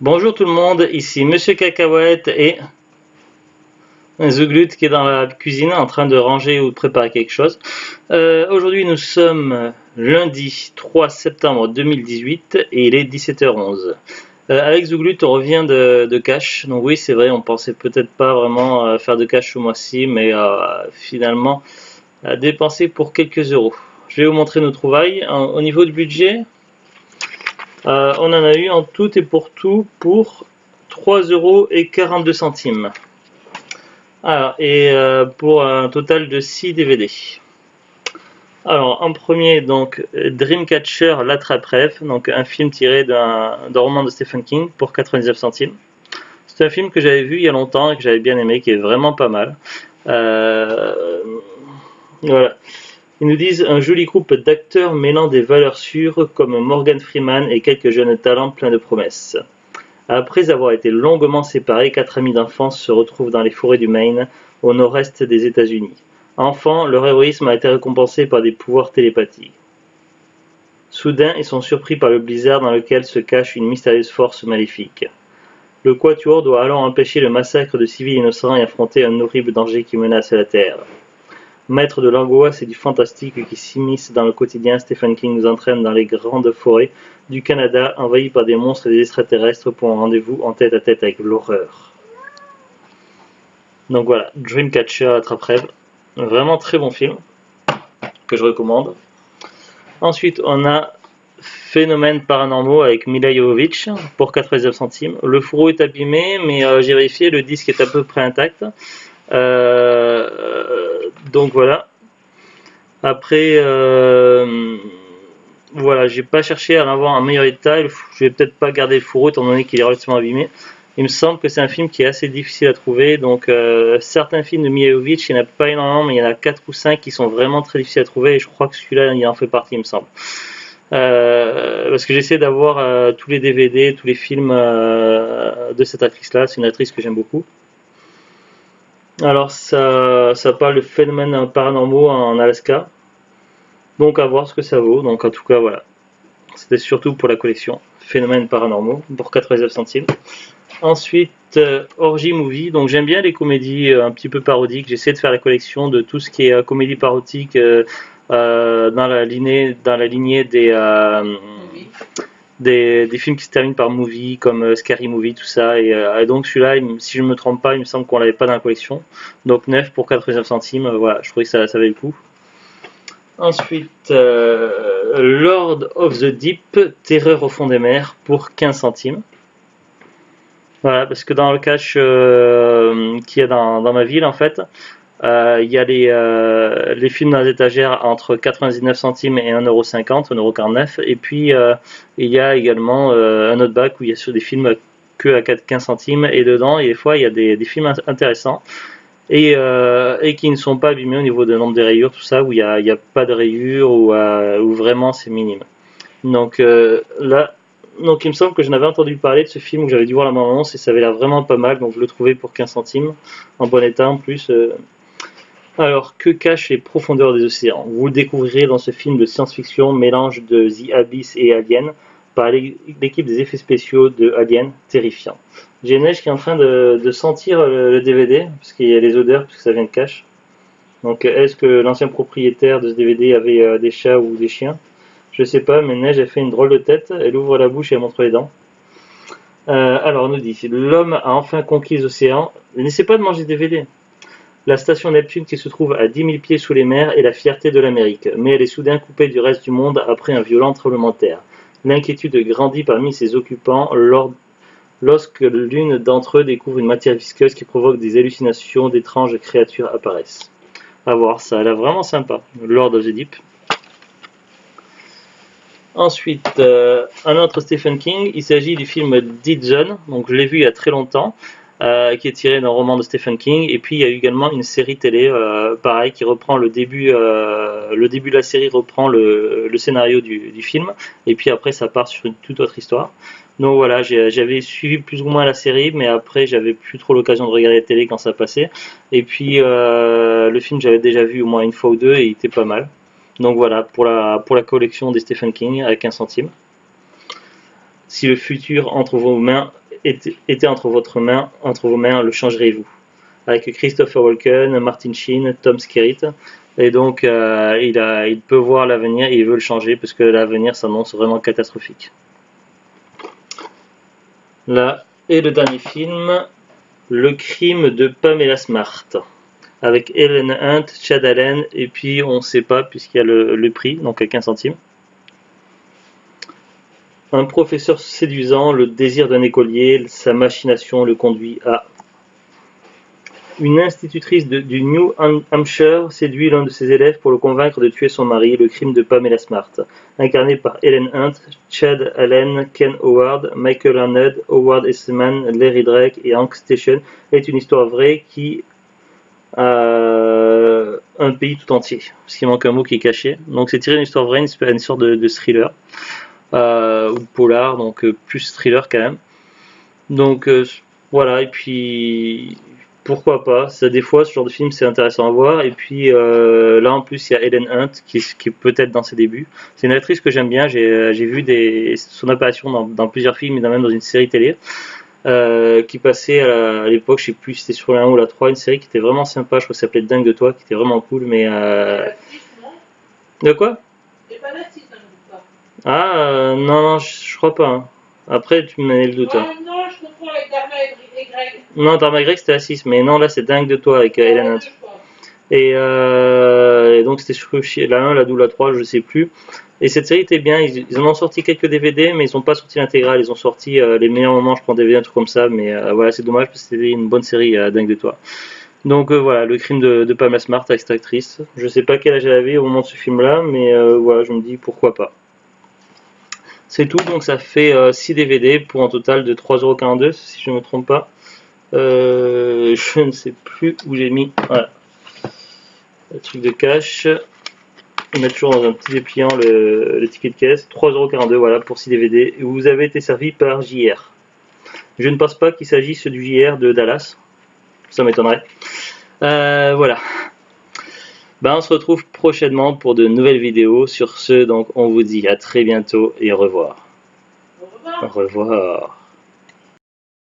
Bonjour tout le monde, ici Monsieur Cacahuète et The Glut qui est dans la cuisine en train de ranger ou de préparer quelque chose. Aujourd'hui nous sommes lundi 3 septembre 2018 et il est 17h11. Avec The Glut on revient de cash, donc oui c'est vrai on pensait peut-être pas vraiment faire de cash ce mois-ci mais finalement dépenser pour quelques euros. Je vais vous montrer nos trouvailles. Au niveau du budget, on en a eu en tout et pour tout pour 3,42 €. Alors, et pour un total de 6 DVD. Alors, en premier, donc Dreamcatcher l'attrape-rêve, donc un film tiré d'un roman de Stephen King pour 99 centimes. C'est un film que j'avais vu il y a longtemps et que j'avais bien aimé, qui est vraiment pas mal. Voilà. Ils nous disent un joli groupe d'acteurs mêlant des valeurs sûres comme Morgan Freeman et quelques jeunes talents pleins de promesses. Après avoir été longuement séparés, 4 amis d'enfance se retrouvent dans les forêts du Maine, au nord-est des États-Unis. Enfants, leur héroïsme a été récompensé par des pouvoirs télépathiques. Soudain, ils sont surpris par le blizzard dans lequel se cache une mystérieuse force maléfique. Le Quatuor doit alors empêcher le massacre de civils innocents et affronter un horrible danger qui menace la Terre. Maître de l'angoisse et du fantastique qui s'immiscent dans le quotidien, Stephen King nous entraîne dans les grandes forêts du Canada, envahies par des monstres et des extraterrestres pour un rendez-vous en tête-à-tête avec l'horreur. Donc voilà, Dreamcatcher attrape-rêve, vraiment très bon film, que je recommande. Ensuite, on a Phénomènes paranormaux avec Mila Jovovich pour 99 centimes. Le fourreau est abîmé, mais j'ai vérifié, le disque est à peu près intact. Donc voilà. Après, voilà, j'ai pas cherché à l'avoir en meilleur état. Je vais peut-être pas garder le fourreau étant donné qu'il est relativement abîmé. Il me semble que c'est un film qui est assez difficile à trouver. Donc certains films de Mila Jovovich, il n'y en a pas énormément, mais il y en a 4 ou 5 qui sont vraiment très difficiles à trouver. Et je crois que celui-là, il en fait partie, il me semble. Parce que j'essaie d'avoir tous les DVD, tous les films de cette actrice-là. C'est une actrice que j'aime beaucoup. Alors ça parle de phénomènes paranormaux en Alaska. Donc à voir ce que ça vaut. Donc en tout cas voilà. C'était surtout pour la collection. Phénomènes paranormaux pour 99 centimes. Ensuite Orgy Movie. Donc j'aime bien les comédies un petit peu parodiques. J'essaie de faire la collection de tout ce qui est comédie parodique dans la lignée des films qui se terminent par movie comme Scary Movie, tout ça. Et donc celui-là, si je ne me trompe pas, il me semble qu'on l'avait pas dans la collection. Donc 9 pour 99 centimes, voilà, je trouvais que ça valait le coup. Ensuite, Lord of the Deep, Terreur au fond des mers pour 15 centimes. Voilà, parce que dans le cache qu'il y a dans ma ville, en fait, il y a les films dans les étagères entre 99 centimes et 1,50 €, 1,49 €. Et puis il y a également un autre bac où il y a sur des films que à 15 centimes. Et dedans, et des fois, il y a des films intéressants et qui ne sont pas abîmés au niveau du nombre des rayures, tout ça, où il n'y a pas de rayures, où vraiment c'est minime. Donc là, donc il me semble que je n'avais entendu parler de ce film où j'avais dû voir la bande-annonce et ça avait l'air vraiment pas mal. Donc je le trouvais pour 15 centimes, en bon état en plus. Alors, que cachent les profondeurs des océans? Vous le découvrirez dans ce film de science-fiction, mélange de The Abyss et Alien, par l'équipe des effets spéciaux de Alien, terrifiant. J'ai Neige qui est en train de sentir le DVD, parce qu'il y a les odeurs, parce que ça vient de cache. Donc, est-ce que l'ancien propriétaire de ce DVD avait des chats ou des chiens? Je sais pas, mais Neige a fait une drôle de tête, elle ouvre la bouche et elle montre les dents. Alors, on nous dit, l'homme a enfin conquis les océans. N'essaie pas de manger des DVD. La station Neptune, qui se trouve à 10 000 pieds sous les mers, est la fierté de l'Amérique, mais elle est soudain coupée du reste du monde après un violent tremblement de terre. L'inquiétude grandit parmi ses occupants lorsque l'une d'entre eux découvre une matière visqueuse qui provoque des hallucinations, d'étranges créatures apparaissent. À voir, ça a l'air vraiment sympa, Lord of the Deep. Ensuite, un autre Stephen King, il s'agit du film Dead Zone, donc je l'ai vu il y a très longtemps. Qui est tiré d'un roman de Stephen King, et puis il y a également une série télé pareil qui reprend le début de la série reprend le scénario du film, et puis après ça part sur une toute autre histoire. Donc voilà, j'avais suivi plus ou moins la série, mais après j'avais plus trop l'occasion de regarder la télé quand ça passait, et puis le film j'avais déjà vu au moins une fois ou deux et il était pas mal. Donc voilà, pour la collection des Stephen King à 15 centimes. Si le futur entre vos mains était entre vos mains, le changeriez-vous? Avec Christopher Walken, Martin Sheen, Tom Skerritt. Et donc, il peut voir l'avenir et il veut le changer parce que l'avenir s'annonce vraiment catastrophique. Là, et le dernier film, Le crime de Pamela Smart, avec Helen Hunt, Chad Allen, et puis on ne sait pas puisqu'il y a le prix, donc à 15 centimes. Un professeur séduisant, le désir d'un écolier, sa machination le conduit à... Une institutrice du New Hampshire séduit l'un de ses élèves pour le convaincre de tuer son mari, le crime de Pamela Smart. Incarné par Helen Hunt, Chad Allen, Ken Howard, Michael Arnett, Howard Esseman, Larry Drake et Hank Station est une histoire vraie qui a un pays tout entier. Parce qu'il manque un mot qui est caché. Donc c'est tiré d'une histoire vraie, une sorte de thriller. Ou de polar, donc plus thriller quand même. Donc voilà, et puis... Pourquoi pas, ça, des fois ce genre de film c'est intéressant à voir, et puis là en plus il y a Helen Hunt qui est peut-être dans ses débuts. C'est une actrice que j'aime bien, j'ai vu son apparition dans plusieurs films et même dans une série télé qui passait à l'époque, je sais plus si c'était sur la 1 ou la 3, une série qui était vraiment sympa, je crois que ça s'appelait Dingue de toi, qui était vraiment cool, mais... De quoi? Ah non, je crois pas. Hein. Après tu me mets le doute. Hein. Non, je confonds avec Dharma et Greg. Non, Dharma et Greg c'était à 6, mais non, là c'est Dingue de toi avec Helen Hunt. Et donc c'était la 1, la 2, la 3, je sais plus. Et cette série était bien, ils en ont sorti quelques DVD, mais ils n'ont pas sorti l'intégrale, ils ont sorti les meilleurs moments, je prends DVD, un truc comme ça, mais voilà, c'est dommage parce que c'était une bonne série, Dingue de toi. Donc voilà, le crime de Pamela Smart avec cette actrice. Je sais pas quel âge elle avait au moment de ce film-là, mais voilà, je me dis pourquoi pas. C'est tout, donc ça fait 6 DVD pour un total de 3,42€, si je ne me trompe pas. Je ne sais plus où j'ai mis. Voilà. Le truc de cash. On met toujours dans un petit dépliant le ticket de caisse. 3,42€, voilà, pour 6 DVD. Et vous avez été servi par JR. Je ne pense pas qu'il s'agisse du JR de Dallas. Ça m'étonnerait. Voilà. Ben, on se retrouve prochainement pour de nouvelles vidéos. Sur ce, donc, on vous dit à très bientôt et au revoir. Au revoir. Au revoir.